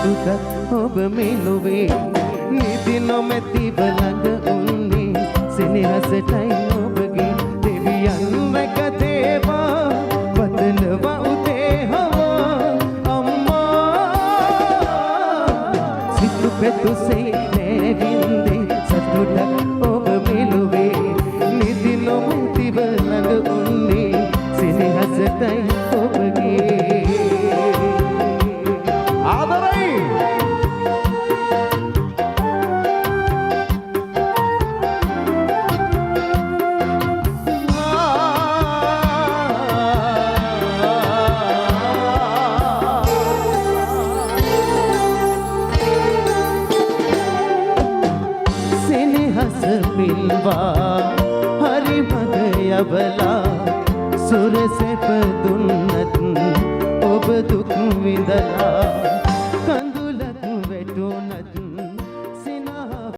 සතුටක් ඔබ මෙලොවේ නිදි නොමැතිව ළඟ උන්නේ සෙනෙහසටයි ඔබගේ දෙවියන් රැක දේවා වදනවා උදේ හවා අම්මා සිතු පෙතුසේ නැවින්දේ සතුටක් ඔබ මෙලොවේ නිදි නොමැතිව ළඟ උන්නේ සෙනෙහසටයි ඔබගේ हरि भगयवला सुर से दुन्नत ओब दुख विदला